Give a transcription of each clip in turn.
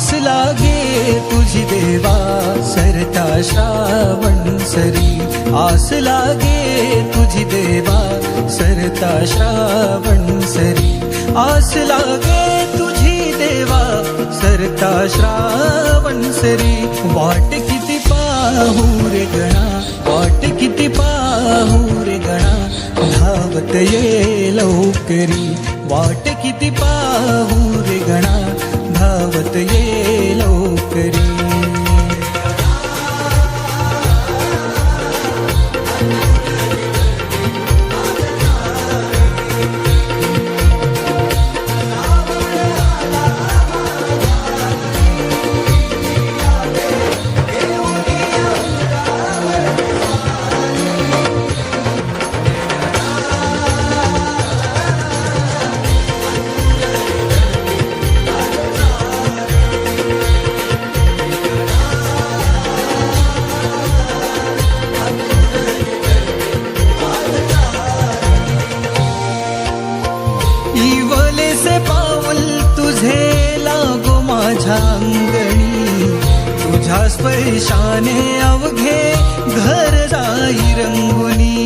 आस लागे तुझी देवा सरता श्रावण सरी, आस लागे तुझी देवा सरता श्रावण सरी, आस लागे तुझी देवा सरता श्रावण सरी. वाट किती पाहू रे गणा, वाट किती पाहू रे गणा, धावत ये लवकरी. वाट किती पाहू रे गणा, धावत ये लवकरी. इवलेसे पाऊल तुझे लागो माझ्या अंगणी, तुझ्या स्पर्शाने अवघे घर जाई रंगुनी.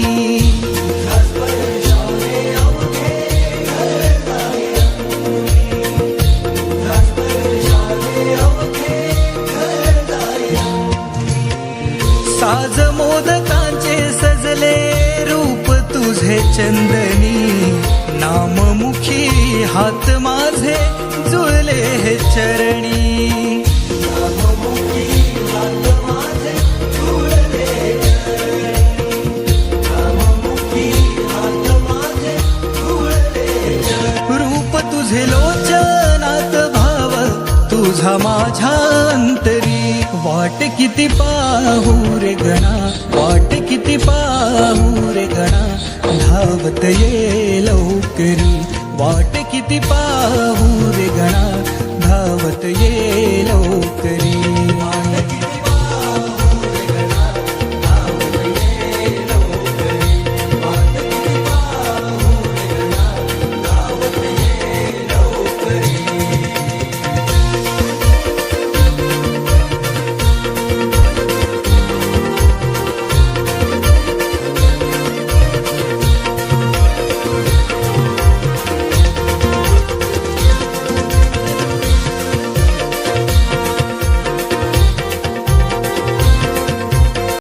साज मोदकांचे सजले रूप तुझे चंदनी, नाममुखी हात माझे जुळले हे चरणी. नाममुखी हात माझे जुळले चरणी, नाममुखी हात माझे जुळले चरणी. रूप तुझे लोचनात भाव तुझा माझ्या अंतरी. वाट किती पाहू रे गणा, वाट किती पाहू रे गणा, धावत ये लवकरी. वाट किती पाहू रे गणा, धावत ये लवकरी.